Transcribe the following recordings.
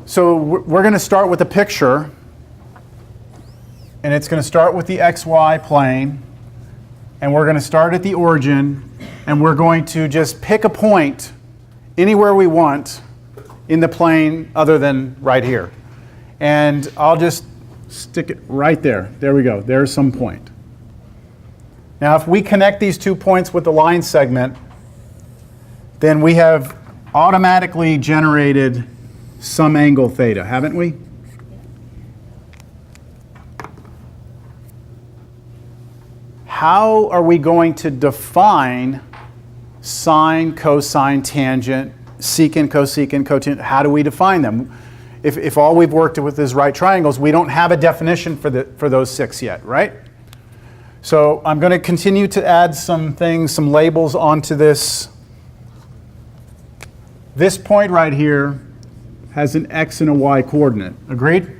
So we're going to start with a picture, and it's going to start with the xy plane, and we're going to start at the origin, and we're going to just pick a point anywhere we want in the plane other than right here. And I'll just stick it right there. There we go. There's some point. Now if we connect these 2 points with the line segment, then we have automatically generated some angle theta, haven't we? How are we going to define sine, cosine, tangent, secant, cosecant, cotangent? How do we define them? If all we've worked with is right triangles, we don't have a definition for those 6 yet, right? So I'm going to continue to add some things, some labels onto this. This point right here has an x and a y coordinate. Agreed?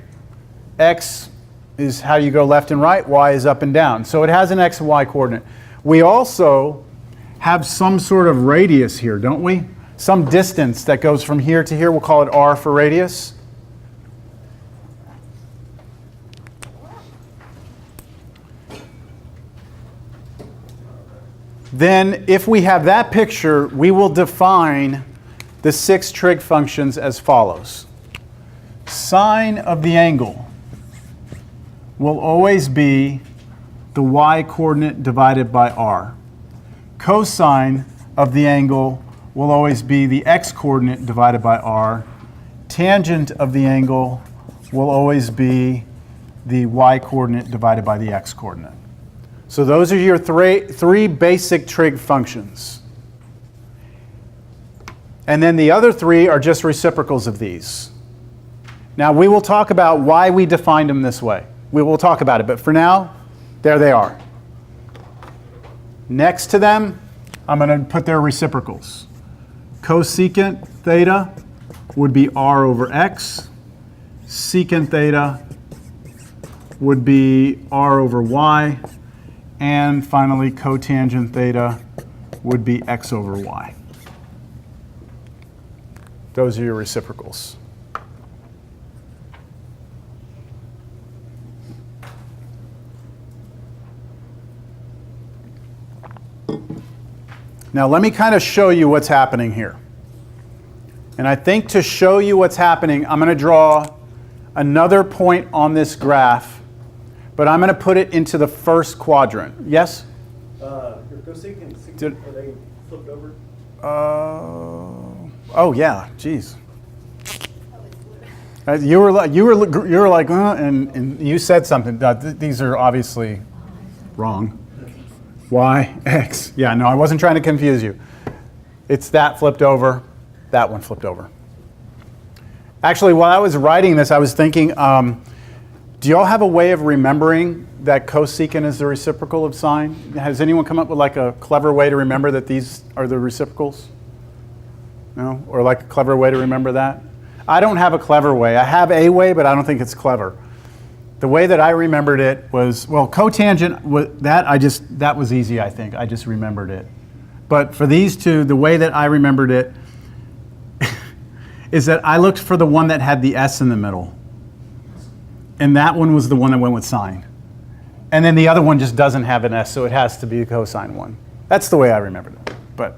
X is how you go left and right, y is up and down. So it has an x and y coordinate. We also have some sort of radius here, don't we? Some distance that goes from here to here. We'll call it r for radius. Then if we have that picture, we will define the 6 trig functions as follows. Sine of the angle will always be the y coordinate divided by r. Cosine of the angle will always be the x coordinate divided by r. Tangent of the angle will always be the y coordinate divided by the x coordinate. So those are your three basic trig functions. And then the other 3 are just reciprocals of these. Now we will talk about why we defined them this way. We will talk about it, but for now, there they are. Next to them, I'm going to put their reciprocals. Cosecant theta would be r over x. Secant theta would be r over y. And finally, cotangent theta would be x over y. Those are your reciprocals. Now let me kind of show you what's happening here. And I think to show you what's happening, I'm going to draw another point on this graph, but I'm going to put it into the first quadrant. Yes? Your cosecant, are they flipped over? Oh yeah, geez. You were like, and you said something. These are obviously wrong. Y, X. Yeah, no, I wasn't trying to confuse you. It's that flipped over, that one flipped over. Actually, while I was writing this, I was thinking, do y'all have a way of remembering that cosecant is the reciprocal of sine? Has anyone come up with like a clever way to remember that these are the reciprocals? No? Or like a clever way to remember that? I don't have a clever way. I have a way, but I don't think it's clever. The way that I remembered it was, well, cotangent, that was easy, I think. I just remembered it. But for these two, the way that I remembered it is that I looked for the one that had the s in the middle. And that one was the one that went with sine. And then the other one just doesn't have an s, so it has to be the cosine one. That's the way I remembered it. But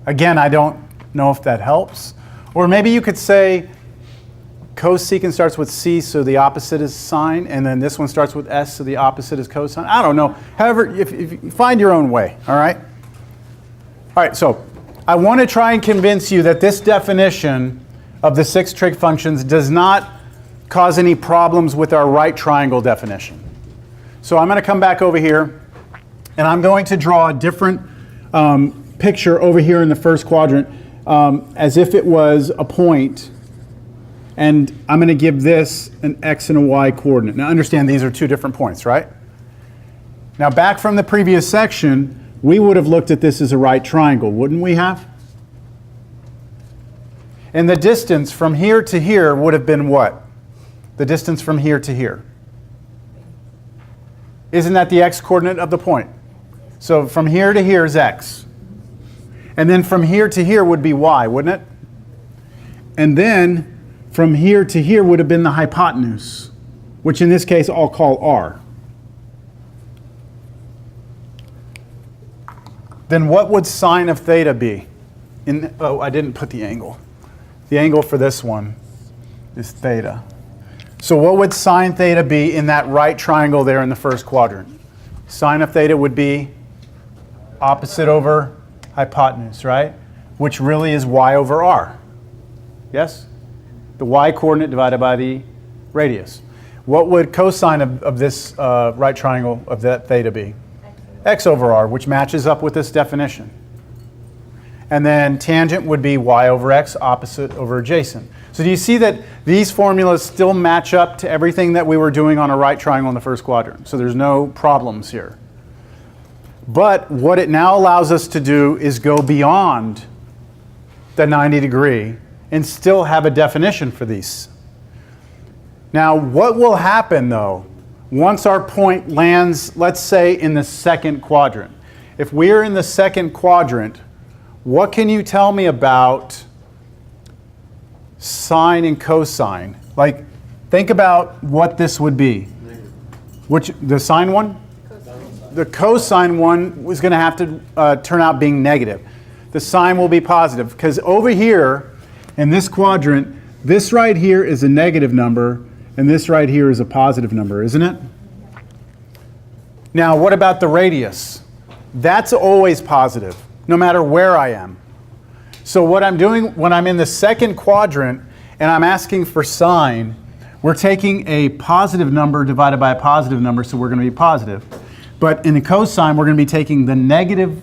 again, I don't know if that helps. Or maybe you could say cosecant starts with c, so the opposite is sine, and then this one starts with s, so the opposite is cosine. I don't know. However, if you find your own way, all right? All right, so I want to try and convince you that this definition of the 6 trig functions does not cause any problems with our right triangle definition. So I'm going to come back over here, and I'm going to draw a different picture over here in the first quadrant as if it was a point. And I'm going to give this an x and a y coordinate. Now understand these are 2 different points, right? Now back from the previous section, we would have looked at this as a right triangle, wouldn't we have? And the distance from here to here would have been what? The distance from here to here. Isn't that the x coordinate of the point? So from here to here is x. And then from here to here would be y, wouldn't it? And then from here to here would have been the hypotenuse, which in this case I'll call r. Then what would sine of theta be? Oh, I didn't put the angle. The angle for this one is theta. So what would sine theta be in that right triangle there in the first quadrant? Sine of theta would be opposite over hypotenuse, right? Which really is y over r. Yes? The y coordinate divided by the radius. What would cosine of this right triangle of that theta be? X over r, which matches up with this definition. And then tangent would be y over x, opposite over adjacent. So do you see that these formulas still match up to everything that we were doing on a right triangle in the first quadrant? So there's no problems here. But what it now allows us to do is go beyond the 90 degree and still have a definition for these. Now, what will happen though once our point lands, let's say, in the second quadrant? If we're in the second quadrant, what can you tell me about sine and cosine? Like, think about what this would be. Which, the sine one? The cosine one was going to have to turn out being negative. The sine will be positive, because over here in this quadrant, this right here is a negative number, and this right here is a positive number, isn't it? Now, what about the radius? That's always positive, no matter where I am. So what I'm doing when I'm in the second quadrant and I'm asking for sine, we're taking a positive number divided by a positive number, so we're going to be positive. But in the cosine, we're going to be taking the negative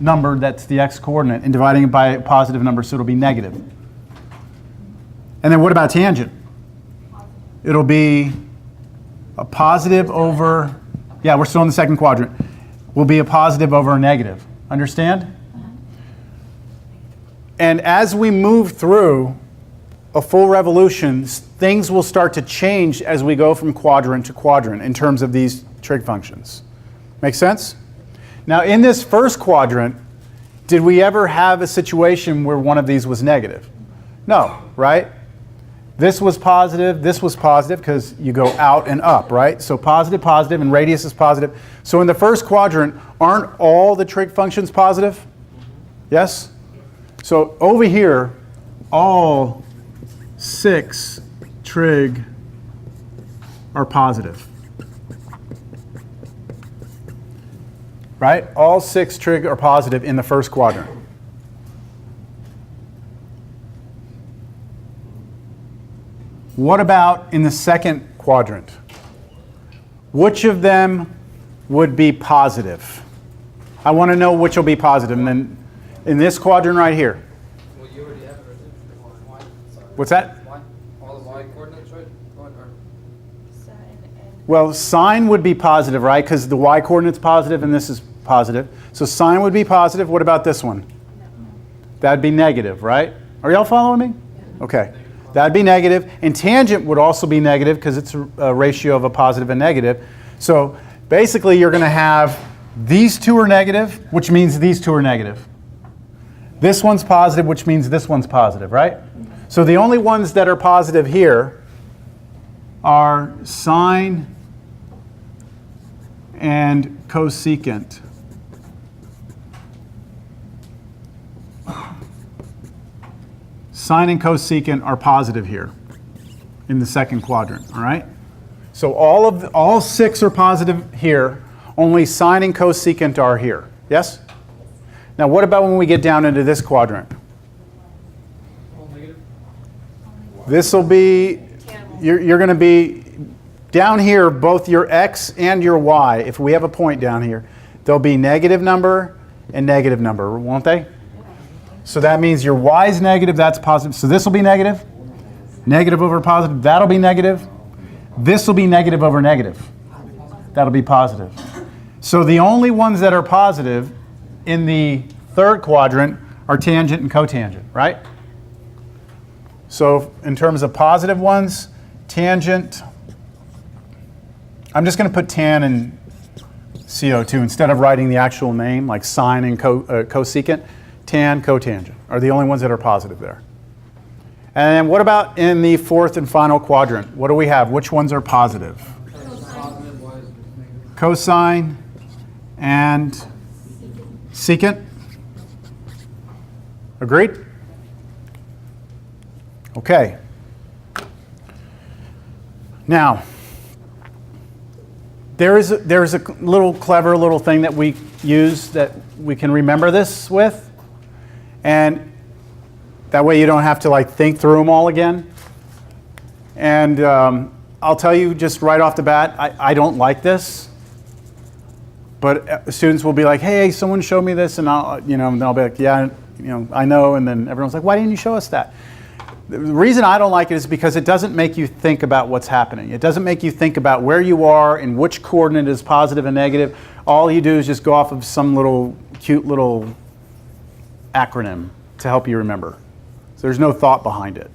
number, that's the x-coordinate, and dividing it by a positive number, so it'll be negative. And then what about tangent? It'll be a positive over, yeah, we're still in the second quadrant, will be a positive over a negative. Understand? And as we move through a full revolution, things will start to change as we go from quadrant to quadrant in terms of these trig functions. Make sense? Now, in this first quadrant, did we ever have a situation where one of these was negative? No, right? This was positive, because you go out and up, right? So positive, positive, and radius is positive. So in the first quadrant, aren't all the trig functions positive? Yes? So over here, all 6 trig are positive. Right? All 6 trig are positive in the first quadrant. What about in the second quadrant? Which of them would be positive? I want to know which will be positive. And then in this quadrant right here. Well, you already have it written. What's that? All the y coordinates, right? Well, sine would be positive, right? Because the y coordinate's positive and this is positive. So sine would be positive. What about this one? That'd be negative, right? Are y'all following me? Okay. That'd be negative. And tangent would also be negative because it's a ratio of a positive and negative. So basically you're going to have these two are negative, which means these two are negative. This one's positive, which means this one's positive, right? So the only ones that are positive here are sine and cosecant. Sine and cosecant are positive here in the second quadrant, all right? So all 6 are positive here, only sine and cosecant are here, yes? Now what about when we get down into this quadrant? This will be, you're going to be down here, both your x and your y, if we have a point down here, there'll be negative number and negative number, won't they? So that means your y is negative, that's positive. So this will be negative. Negative over positive, that'll be negative. This will be negative over negative. That'll be positive. So the only ones that are positive in the third quadrant are tangent and cotangent, right? So in terms of positive ones, tangent, I'm just going to put tan and CO2 instead of writing the actual name like sine and cosecant. Tan, cotangent are the only ones that are positive there. And then what about in the fourth and final quadrant? What do we have? Which ones are positive? Positive, y is negative. Cosine and secant? Agreed? Okay. Now, there is a little clever little thing that we use that we can remember this with, and that way you don't have to like think through them all again. And I'll tell you just right off the bat, I don't like this, but students will be like, "Hey, someone show me this," and I'll be like, "Yeah, I know," and then everyone's like, "Why didn't you show us that?" The reason I don't like it is because it doesn't make you think about what's happening. It doesn't make you think about where you are and which coordinate is positive and negative. All you do is just go off of some little cute little acronym to help you remember. So there's no thought behind it.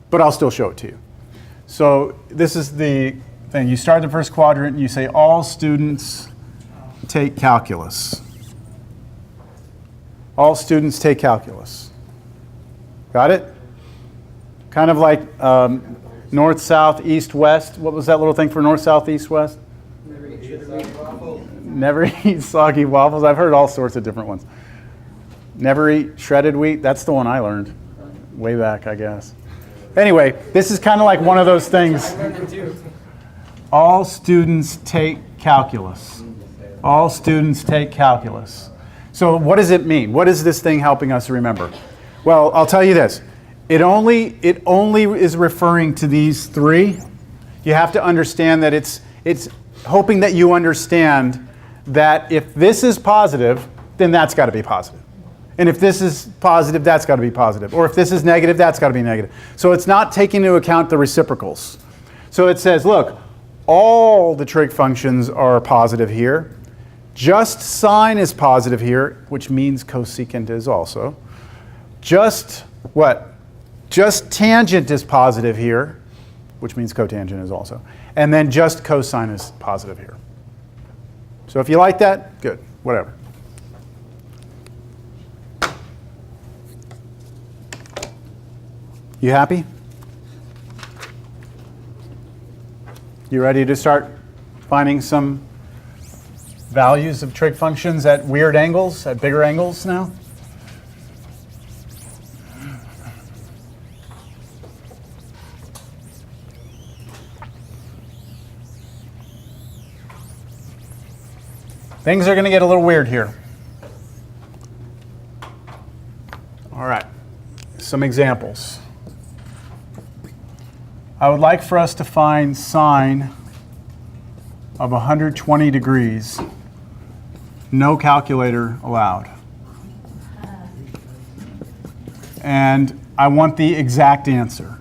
But I'll still show it to you. So this is the thing. You start the first quadrant and you say all students take calculus. All students take calculus. Got it? Kind of like north, south, east, west. What was that little thing for north, south, east, west? Never eat soggy waffles. I've heard all sorts of different ones. Never eat shredded wheat. That's the one I learned way back, I guess. Anyway, this is kind of like one of those things. All students take calculus. All students take calculus. So what does it mean? What is this thing helping us remember? Well, I'll tell you this. It only is referring to these three. You have to understand that it's hoping that you understand that if this is positive, then that's got to be positive. And if this is positive, that's got to be positive. Or if this is negative, that's got to be negative. So it's not taking into account the reciprocals. So it says, look, all the trig functions are positive here. Just sine is positive here, which means cosecant is also. Just what? Just tangent is positive here, which means cotangent is also. And then just cosine is positive here. So if you like that, good, whatever. You happy? You ready to start finding some values of trig functions at weird angles, at bigger angles now? Things are going to get a little weird here. All right, some examples. I would like for us to find sine of 120 degrees. No calculator allowed. And I want the exact answer.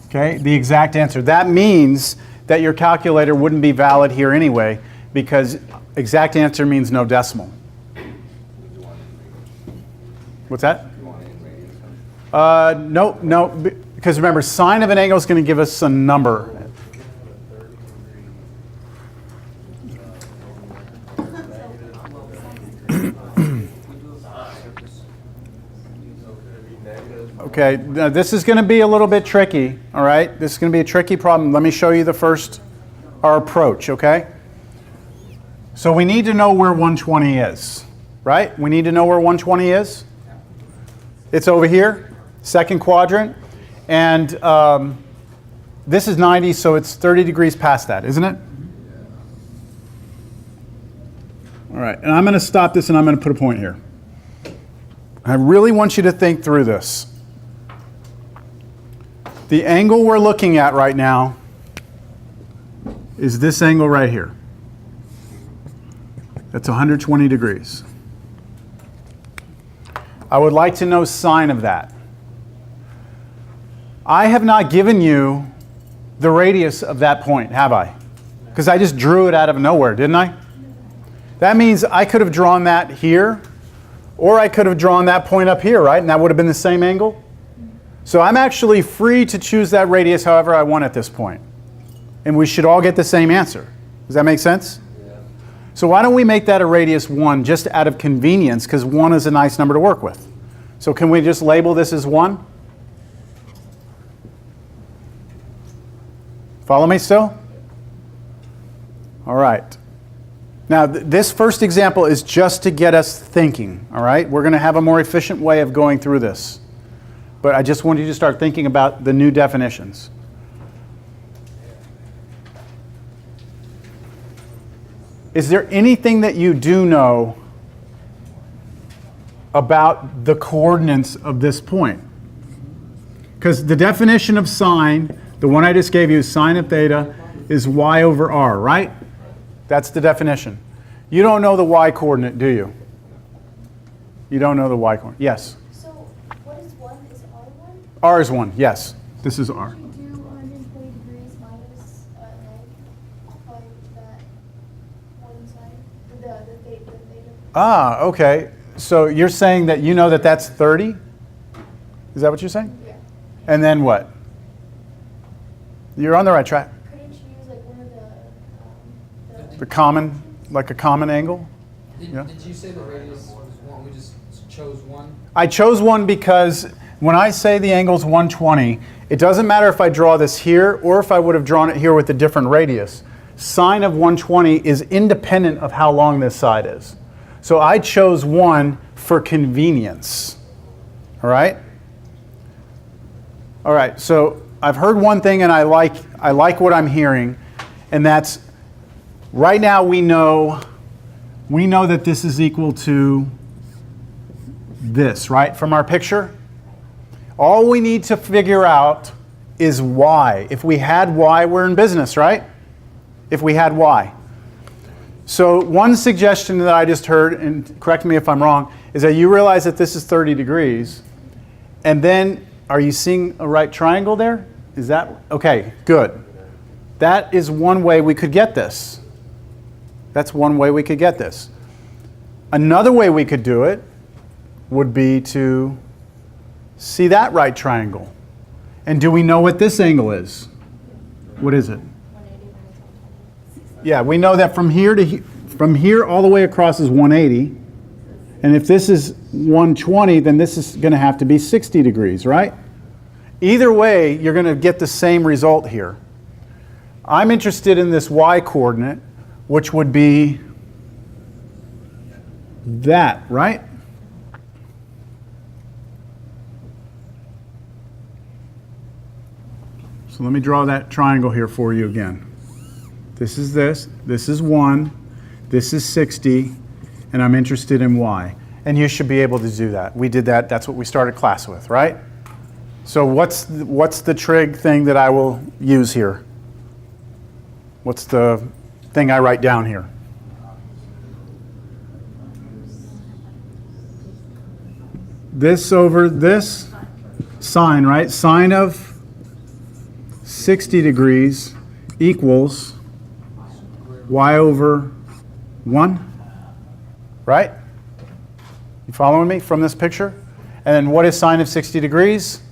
Okay, the exact answer. That means that your calculator wouldn't be valid here anyway, because exact answer means no decimal. What's that? No, because remember, sine of an angle is going to give us a number. Okay, now this is going to be a little bit tricky, all right? This is going to be a tricky problem. Let me show you our approach, okay? So we need to know where 120 is, right? We need to know where 120 is. It's over here, second quadrant. And this is 90, so it's 30 degrees past that, isn't it? All right, and I'm going to stop this and I'm going to put a point here. I really want you to think through this. The angle we're looking at right now is this angle right here. That's 120 degrees. I would like to know sine of that. I have not given you the radius of that point, have I? Because I just drew it out of nowhere, didn't I? That means I could have drawn that here, or I could have drawn that point up here, right? And that would have been the same angle. So I'm actually free to choose that radius however I want at this point. And we should all get the same answer. Does that make sense? Yeah. So why don't we make that a radius 1 just out of convenience, because 1 is a nice number to work with. So can we just label this as 1? Follow me still? All right. Now, this first example is just to get us thinking, all right? We're going to have a more efficient way of going through this. But I just want you to start thinking about the new definitions. Is there anything that you do know about the coordinates of this point? Because the definition of sine, the one I just gave you, sine of theta, is y over r, right? That's the definition. You don't know the y coordinate, do you? You don't know the y coordinate. Yes? So what is 1? Is R 1? R is 1, yes. This is r. Should we do 120 degrees minus egg by that one side? The theta. Ah, okay. So you're saying that you know that that's 30? Is that what you're saying? Yeah. And then what? You're on the right track. Couldn't you use like one of the The common, like a common angle? Yeah. Did you say the radius was 1? We just chose 1? I chose 1 because when I say the angle's 120, it doesn't matter if I draw this here or if I would have drawn it here with a different radius. Sine of 120 is independent of how long this side is. So I chose 1 for convenience. All right? All right, so I've heard one thing and I like what I'm hearing, and that's right now we know that this is equal to this, right, from our picture? All we need to figure out is y. If we had y, we're in business, right? If we had y. So one suggestion that I just heard, and correct me if I'm wrong, is that you realize that this is 30 degrees, and then are you seeing a right triangle there? Is that, okay, good. That is one way we could get this. That's one way we could get this. Another way we could do it would be to see that right triangle. And do we know what this angle is? What is it? 180 minus 120. Yeah, we know that from here all the way across is 180. And if this is 120, then this is going to have to be 60 degrees, right? Either way, you're going to get the same result here. I'm interested in this y coordinate, which would be that, right? So let me draw that triangle here for you again. This is 1, this is 60, and I'm interested in y. And you should be able to do that. We did that, that's what we started class with, right? So what's the trig thing that I will use here? What's the thing I write down here? This over this, sine, right? Sine of 60 degrees equals y over 1, right? You following me from this picture? And then what is sine of 60 degrees?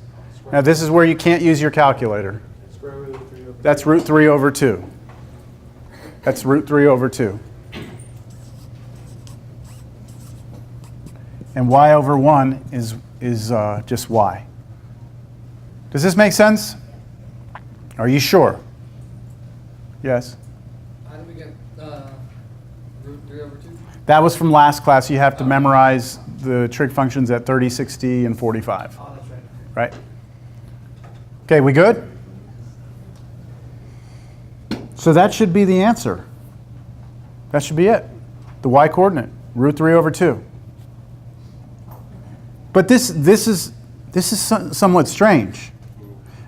Now this is where you can't use your calculator. That's root 3 over 2. That's root 3 over 2. And y over 1 is just y. Does this make sense? Are you sure? Yes? How did we get root 3 over 2? That was from last class. You have to memorize the trig functions at 30, 60, and 45. Oh, that's right. Right? Okay, we good? So that should be the answer. That should be it. The y coordinate, root 3 over 2. But this is somewhat strange,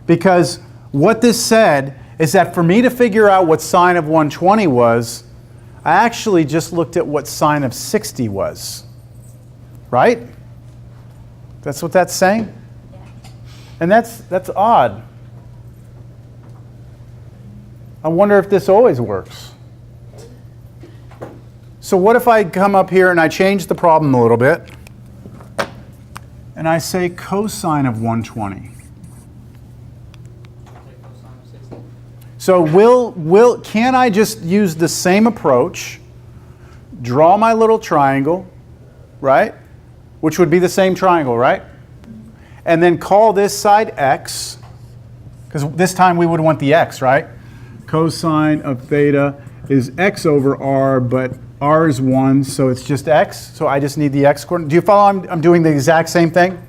because what this said is that for me to figure out what sine of 120 was, I actually just looked at what sine of 60 was. Right? That's what that's saying? And that's odd. I wonder if this always works. So what if I come up here and I change the problem a little bit, and I say cosine of 120? Take cosine of 60. So can I just use the same approach draw my little triangle, right? Which would be the same triangle, right? And then call this side x, because this time we would want the x, right? Cosine of theta is x over r, but r is 1, so it's just x. So I just need the x coordinate. Do you follow? I'm doing the exact same thing.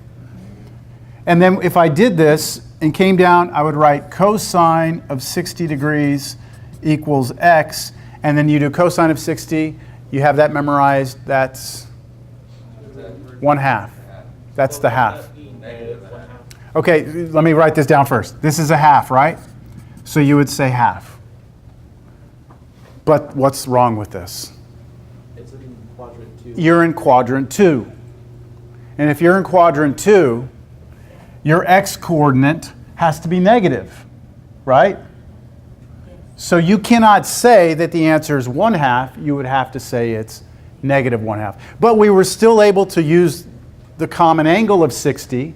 And then if I did this and came down, I would write cosine of 60 degrees equals x. And then you do cosine of 60. You have that memorized. That's 1/2. That's the half. Okay, let me write this down first. This is a half, right? So you would say half. But what's wrong with this? It's in quadrant 2. You're in quadrant 2. And if you're in quadrant 2, your x coordinate has to be negative, right? So you cannot say that the answer is 1/2. You would have to say it's negative 1/2. But we were still able to use the common angle of 60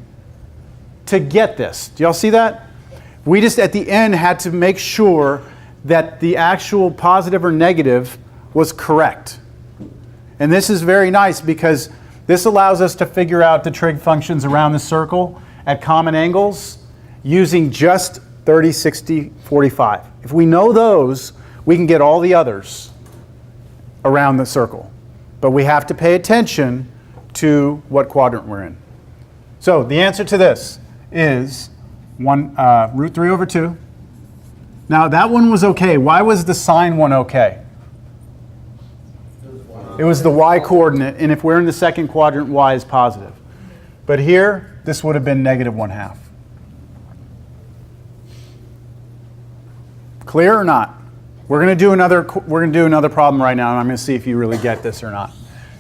to get this. Do y'all see that? We just at the end had to make sure that the actual positive or negative was correct. And this is very nice because this allows us to figure out the trig functions around the circle at common angles using just 30, 60, 45. If we know those, we can get all the others around the circle. But we have to pay attention to what quadrant we're in. So the answer to this is root 3 over 2. Now that one was okay. Why was the sine one okay? It was the y coordinate, and if we're in the second quadrant, y is positive. But here, this would have been negative 1/2. Clear or not? We're going to do another problem right now, and I'm going to see if you really get this or not.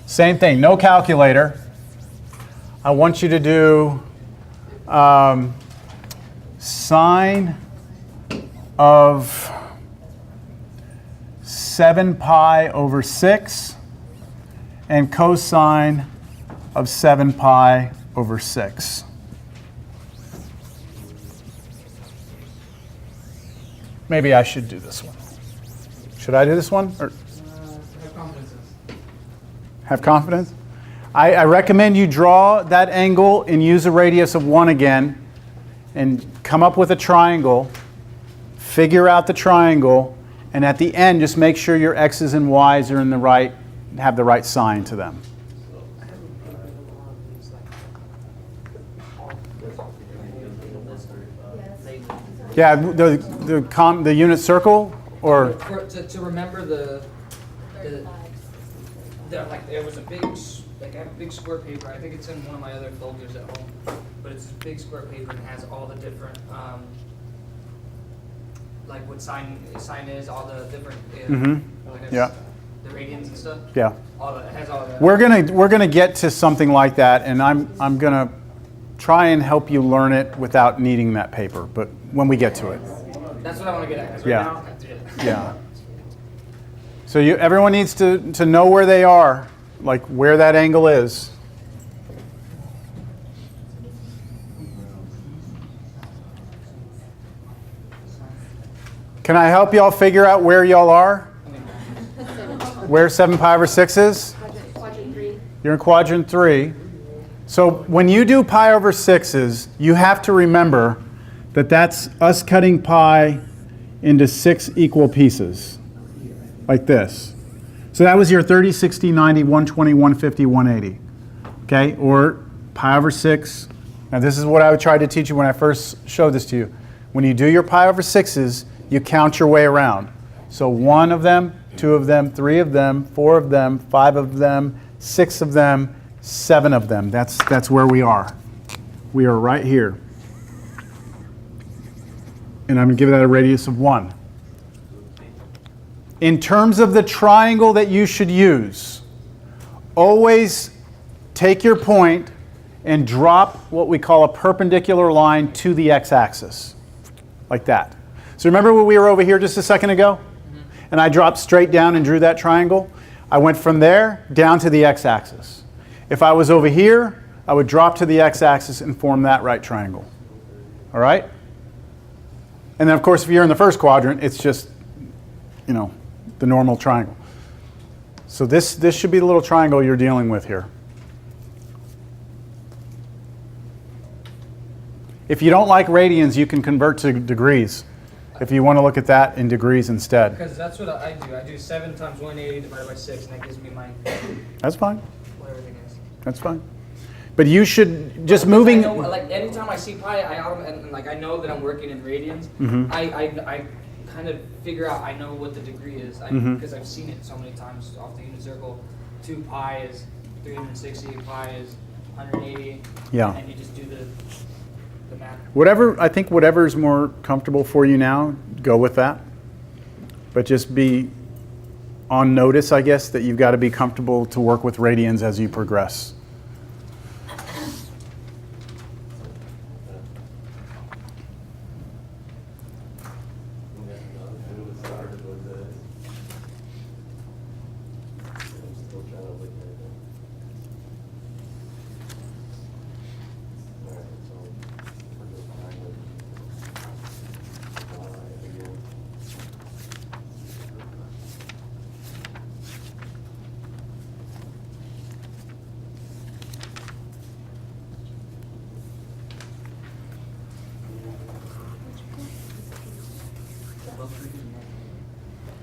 Same thing, no calculator. I want you to do sine of 7 pi over 6 and cosine of 7 pi over 6. Maybe I should do this one. Should I do this one? Or Have confidence. have confidence? I recommend you draw that angle and use a radius of 1 again and come up with a triangle, figure out the triangle, and at the end just make sure your x's and y's are in the right, have the right sign to them. Yeah, the unit circle, or To remember the like there was a big like I have a big square paper. I think it's in one of my other folders at home, but it's a big square paper and has all the different like what sine is, all the different I guess, yeah, the radians and stuff. yeah. It has all that. We're gonna get to something like that, and I'm gonna try and help you learn it without needing that paper, but when we get to it. That's what I want to get at. 'Cause Yeah. right now, that's it. Yeah. So everyone needs to know where they are, like where that angle is. Can I help y'all figure out where y'all are? Where 7 pi over 6 is? Quadrant 3. You're in quadrant 3. So when you do pi over 6s, you have to remember that that's us cutting pi into 6 equal pieces, like this. So that was your 30, 60, 90, 120, 150, 180. Okay, or pi over 6. Now this is what I would try to teach you when I first showed this to you. When you do your pi over 6s, you count your way around. So 1 of them, 2 of them, 3 of them, 4 of them, 5 of them, 6 of them, 7 of them. That's where we are. We are right here. And I'm going to give that a radius of 1. In terms of the triangle that you should use, always take your point and drop what we call a perpendicular line to the x-axis, like that. So remember when we were over here just a second ago? And I dropped straight down and drew that triangle? I went from there down to the x-axis. If I was over here, I would drop to the x-axis and form that right triangle. All right? And then, of course, if you're in the first quadrant, it's just, the normal triangle. So this should be the little triangle you're dealing with here. If you don't like radians, you can convert to degrees. If you want to look at that in degrees instead. Because that's what I do. I do 7 times 180 divided by 6, and that gives me my That's fine. what everything is. That's fine. But you should just moving. I know, like anytime I see pi, and like I know that I'm working in radians. I kind of figure out. I know what the degree is because I've seen it so many times off the unit circle. 2 pi is 360. Pi is 180. Yeah. And you just do the math. I think whatever's more comfortable for you now, go with that. But just be on notice, I guess, that you've got to be comfortable to work with radians as you progress.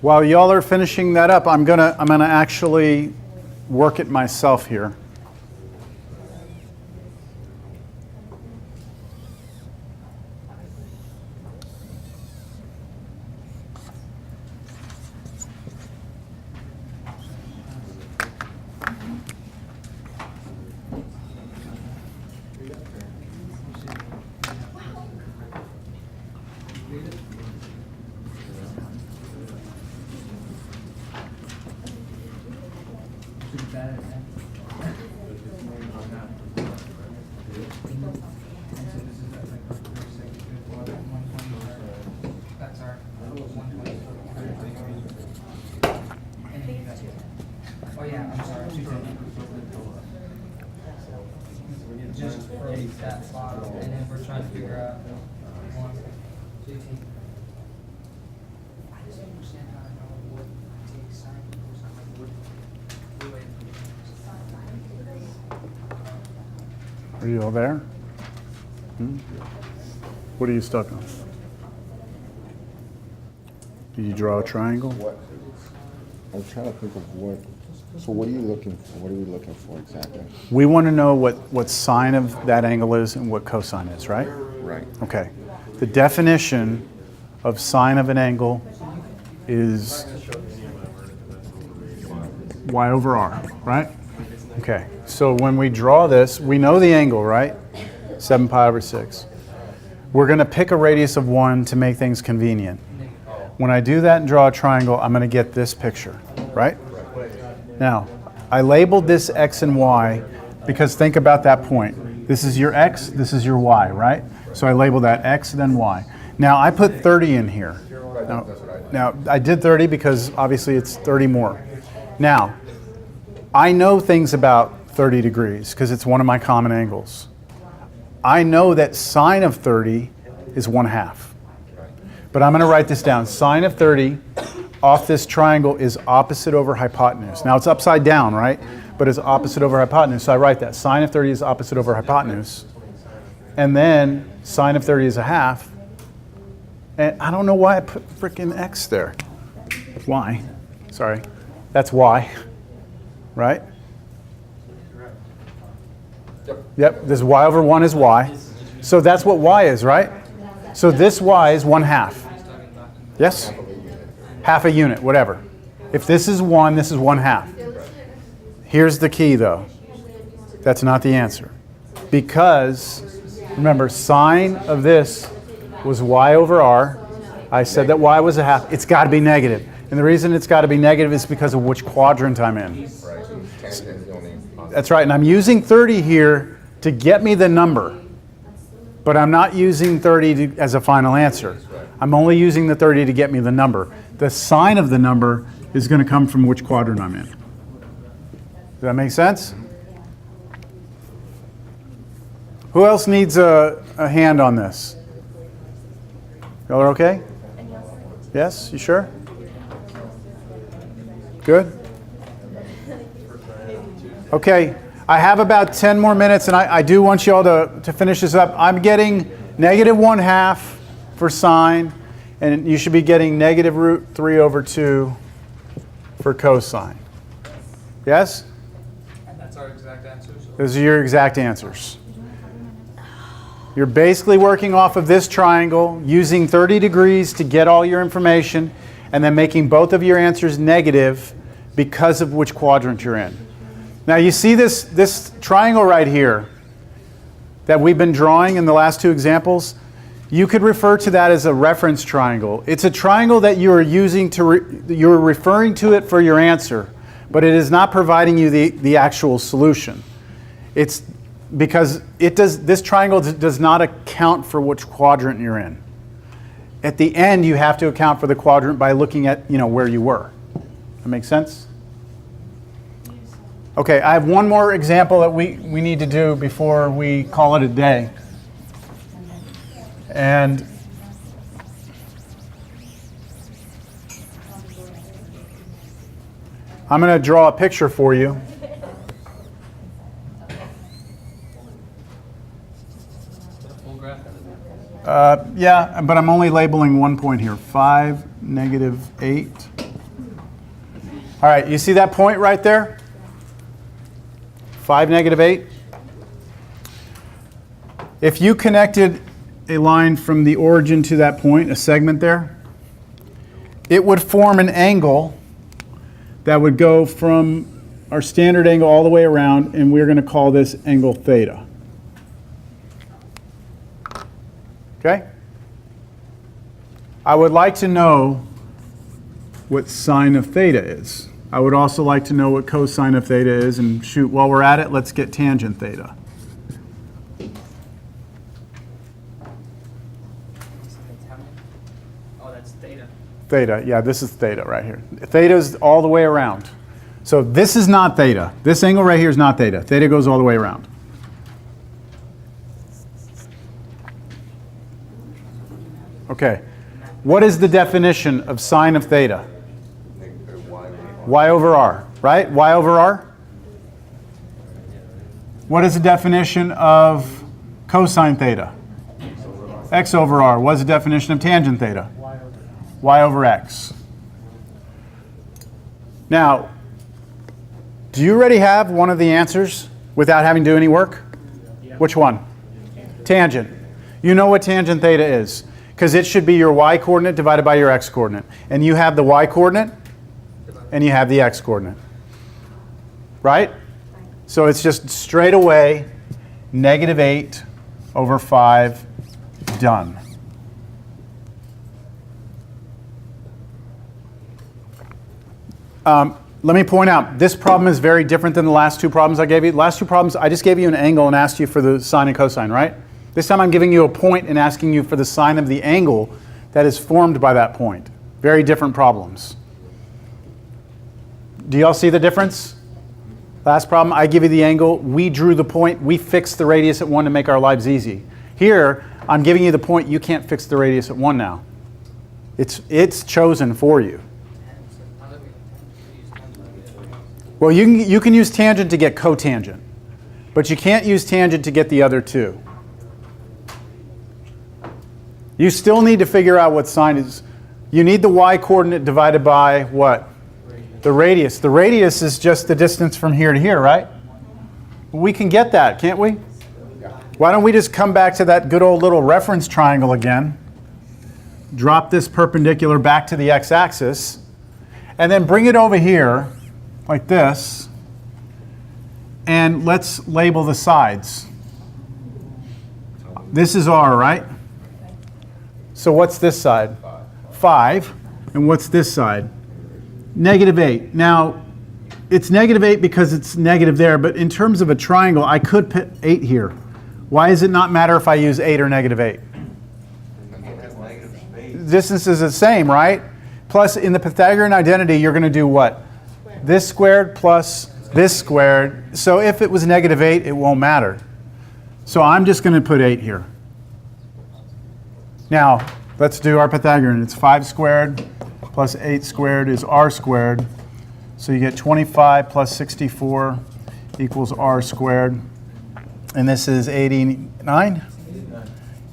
While y'all are finishing that up, I'm gonna actually work it myself here. That's our 120. Oh yeah, I'm sorry. Just from that bottom, and then we're trying to figure out 1, 2, 3. I just don't understand how to know what takes sine equals sine. Are you all there? What are you stuck on? Did you draw a triangle? What? I'm trying to think of what. So what are you looking for? What are we looking for exactly? We want to know what sine of that angle is and what cosine is, right? Right. Okay. The definition of sine of an angle is y over r, right? Okay. So when we draw this, we know the angle, right? 7 pi over 6. We're going to pick a radius of 1 to make things convenient. When I do that and draw a triangle, I'm going to get this picture, right? Now, I labeled this x and y because think about that point. This is your x, this is your y, right? So I labeled that x, then y. Now, I put 30 in here. Now, I did 30 because obviously it's 30 more. Now, I know things about 30 degrees because it's one of my common angles. I know that sine of 30 is 1/2. But I'm going to write this down. Sine of 30 off this triangle is opposite over hypotenuse. Now it's upside down, right? But it's opposite over hypotenuse. So I write that. Sine of 30 is opposite over hypotenuse. And then sine of 30 is 1/2. And I don't know why I put frickin' x there. Y. Sorry. That's y. Right? Yep. This y over 1 is y. So that's what y is, right? So this y is 1/2. Yes? Half a unit, whatever. If this is 1, this is 1/2. Here's the key, though. That's not the answer. Because, remember, sine of this was y over r. I said that y was 1/2. It's got to be negative. And the reason it's got to be negative is because of which quadrant I'm in. That's right. And I'm using 30 here to get me the number. But I'm not using 30 as a final answer. I'm only using the 30 to get me the number. The sign of the number is going to come from which quadrant I'm in. Does that make sense? Who else needs a hand on this? Y'all are okay? Yes? You sure? Good? Okay, I have about 10 more minutes, and I do want you all to finish this up. I'm getting -1/2 for sine, and you should be getting -√3/2 for cosine. Yes? And that's our exact answers. Those are your exact answers. You're basically working off of this triangle, using 30 degrees to get all your information, and then making both of your answers negative because of which quadrant you're in. Now you see this triangle right here that we've been drawing in the last two examples. You could refer to that as a reference triangle. It's a triangle that you are using you're referring to it for your answer, but it is not providing you the actual solution. It's because this triangle does not account for which quadrant you're in. At the end, you have to account for the quadrant by looking at where you were. That make sense? Okay, I have one more example that we need to do before we call it a day. And I'm going to draw a picture for you. Yeah, but I'm only labeling one point here. 5, -8. All right, you see that point right there? 5, -8. If you connected a line from the origin to that point, a segment there, it would form an angle that would go from our standard angle all the way around, and we're going to call this angle theta. Okay? I would like to know what sine of theta is. I would also like to know what cosine of theta is, and shoot, while we're at it, let's get tangent theta. Oh, that's theta. Theta, yeah, this is theta right here. Theta is all the way around. So this is not theta. This angle right here is not theta. Theta goes all the way around. Okay, what is the definition of sine of theta? Y over r, right? Y over r? What is the definition of cosine theta? X over r. What is the definition of tangent theta? Y over x. Now, do you already have one of the answers without having to do any work? Which one? Tangent. You know what tangent theta is, because it should be your y coordinate divided by your x coordinate. And you have the y coordinate, and you have the x coordinate. Right? So it's just straight away -8 over 5, done. Let me point out, this problem is very different than the last two problems I gave you. The last two problems, I just gave you an angle and asked you for the sine and cosine, right? This time I'm giving you a point and asking you for the sine of the angle that is formed by that point. Very different problems. Do y'all see the difference? Last problem, I give you the angle, we drew the point, we fixed the radius at 1 to make our lives easy. Here, I'm giving you the point, you can't fix the radius at 1 now. It's chosen for you. Well, you can use tangent to get cotangent, but you can't use tangent to get the other two. You still need to figure out what sine is. You need the y coordinate divided by what? The radius. The radius is just the distance from here to here, right? We can get that, can't we? Why don't we just come back to that good old little reference triangle again, drop this perpendicular back to the x-axis, and then bring it over here like this, and let's label the sides. This is r, right? So what's this side? 5. And what's this side? -8. Now, it's -8 because it's negative there, but in terms of a triangle, I could put 8 here. Why does it not matter if I use 8 or -8? The distance is the same, right? Plus, in the Pythagorean identity, you're going to do what? This squared plus this squared. So if it was -8, it won't matter. So I'm just going to put 8 here. Now, let's do our Pythagorean. It's 5 squared plus 8 squared is r squared. So you get 25 plus 64 equals r squared. And this is 89?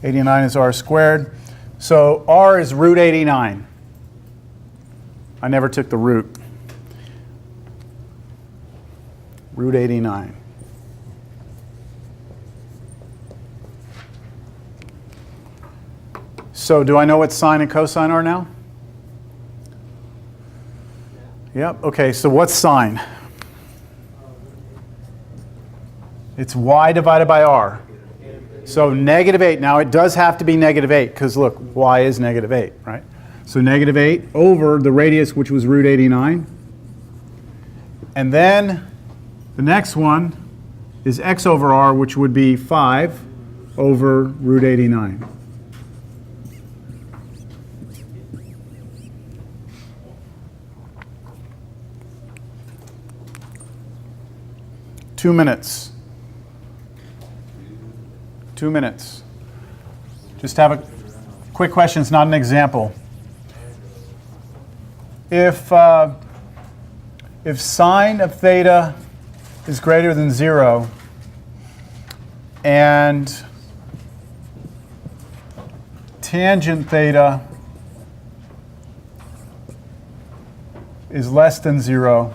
89 is r squared. So r is root 89. I never took the root. Root 89. So do I know what sine and cosine are now? Yep. Okay, so what's sine? It's y divided by r. So negative 8. Now it does have to be negative 8 because look, y is negative 8, right? So negative 8 over the radius, which was root 89. And then the next one is x over r, which would be 5 over root 89. Two minutes. 2 minutes. Just have a quick question. It's not an example. If sine of theta is greater than 0 and tangent theta is less than 0,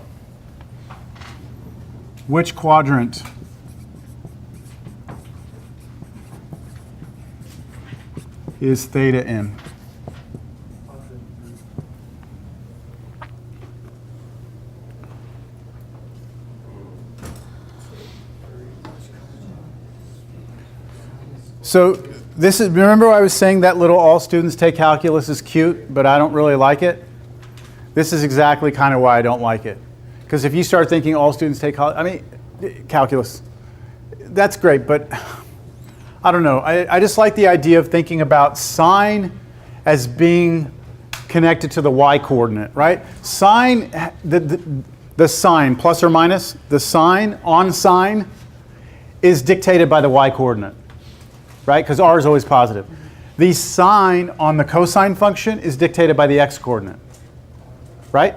which quadrant is theta in? So this is, remember I was saying that little all students take calculus is cute, but I don't really like it? This is exactly kind of why I don't like it. Because if you start thinking all students take calculus, that's great, but I don't know. I just like the idea of thinking about sine as being connected to the y coordinate, right? Sine, the sine, plus or minus, the sine on sine is dictated by the y coordinate, right? Because r is always positive. The sine on the cosine function is dictated by the x coordinate, right?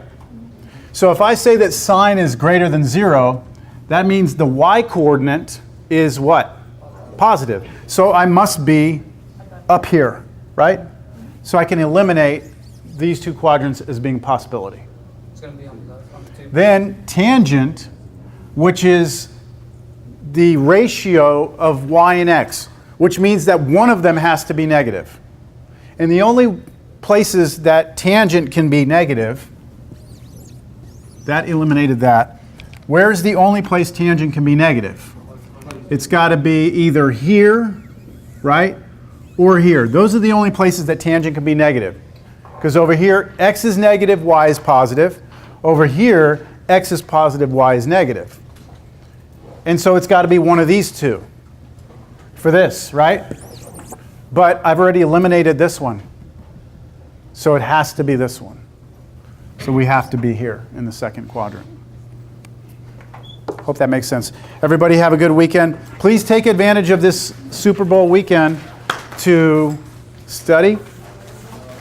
So if I say that sine is greater than 0, that means the y coordinate is what? Positive. So I must be up here, right? So I can eliminate these two quadrants as being possibility. It's going to be on the table. Then tangent, which is the ratio of y and x, which means that one of them has to be negative. And the only places that tangent can be negative, that eliminated that. Where's the only place tangent can be negative? It's got to be either here, right, or here. Those are the only places that tangent can be negative. Because over here, x is negative, y is positive. Over here, x is positive, y is negative. And so it's got to be one of these two for this, right? But I've already eliminated this one. So it has to be this one. So we have to be here in the second quadrant. Hope that makes sense. Everybody have a good weekend. Please take advantage of this Super Bowl weekend to study,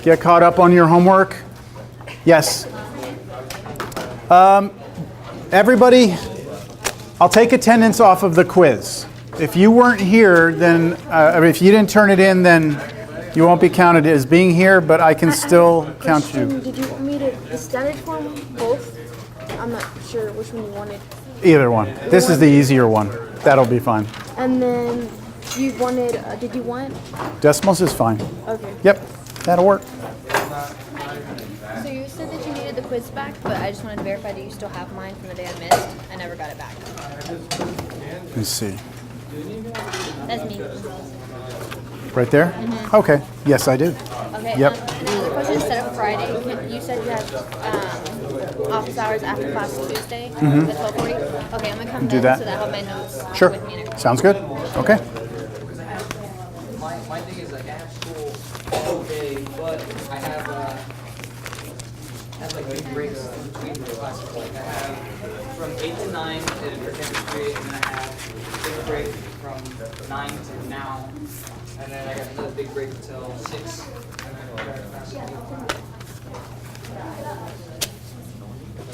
get caught up on your homework. Yes. Everybody, I'll take attendance off of the quiz. If you weren't here, then if you didn't turn it in, then you won't be counted as being here, but I can still count you. Did you want me to standard form both? I'm not sure which one you wanted. Either one. This is the easier one. That'll be fine. And then you wanted, did you want? Decimals is fine. Okay. Yep, that'll work. So you said that you needed the quiz back, but I just wanted to verify that you still have mine from the day I missed. I never got it back. Let's see. That's me. Right there? Okay. Yes, I do. Okay. Yep. Another question instead of Friday. You said you have office hours after class Tuesday at 12:40. Okay, I'm gonna come Do then that. so that I have my notes Sure. with me. And Sounds good. Okay. My thing is like I have school all day, but I have like big breaks in between the classes. Like I have from 8 to 9 for chemistry, and then I have a big break from 9 to now, and then I got another big break until 6. And then I got class at 8.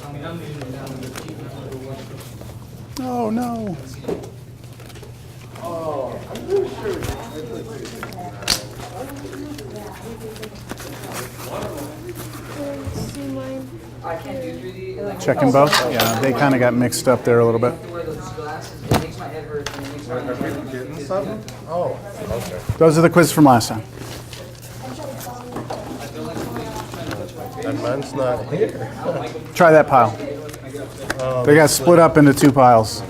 I mean, I'm usually down to the Oh, no. See mine. I can't do 3D. Like, Checking both? Yeah, they kind of got mixed up there a little bit. I have to wear those glasses. It makes my head hurt. And it makes my head hurt. Getting something? Oh, okay. Those are the quizzes from last time. And mine's not here. Try that pile. They got split up into two piles.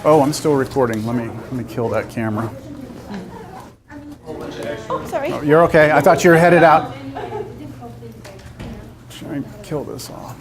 Oh, I'm still recording. Let me kill that camera. Oh, sorry. Oh, you're okay. I thought you were headed out. Try and kill this off.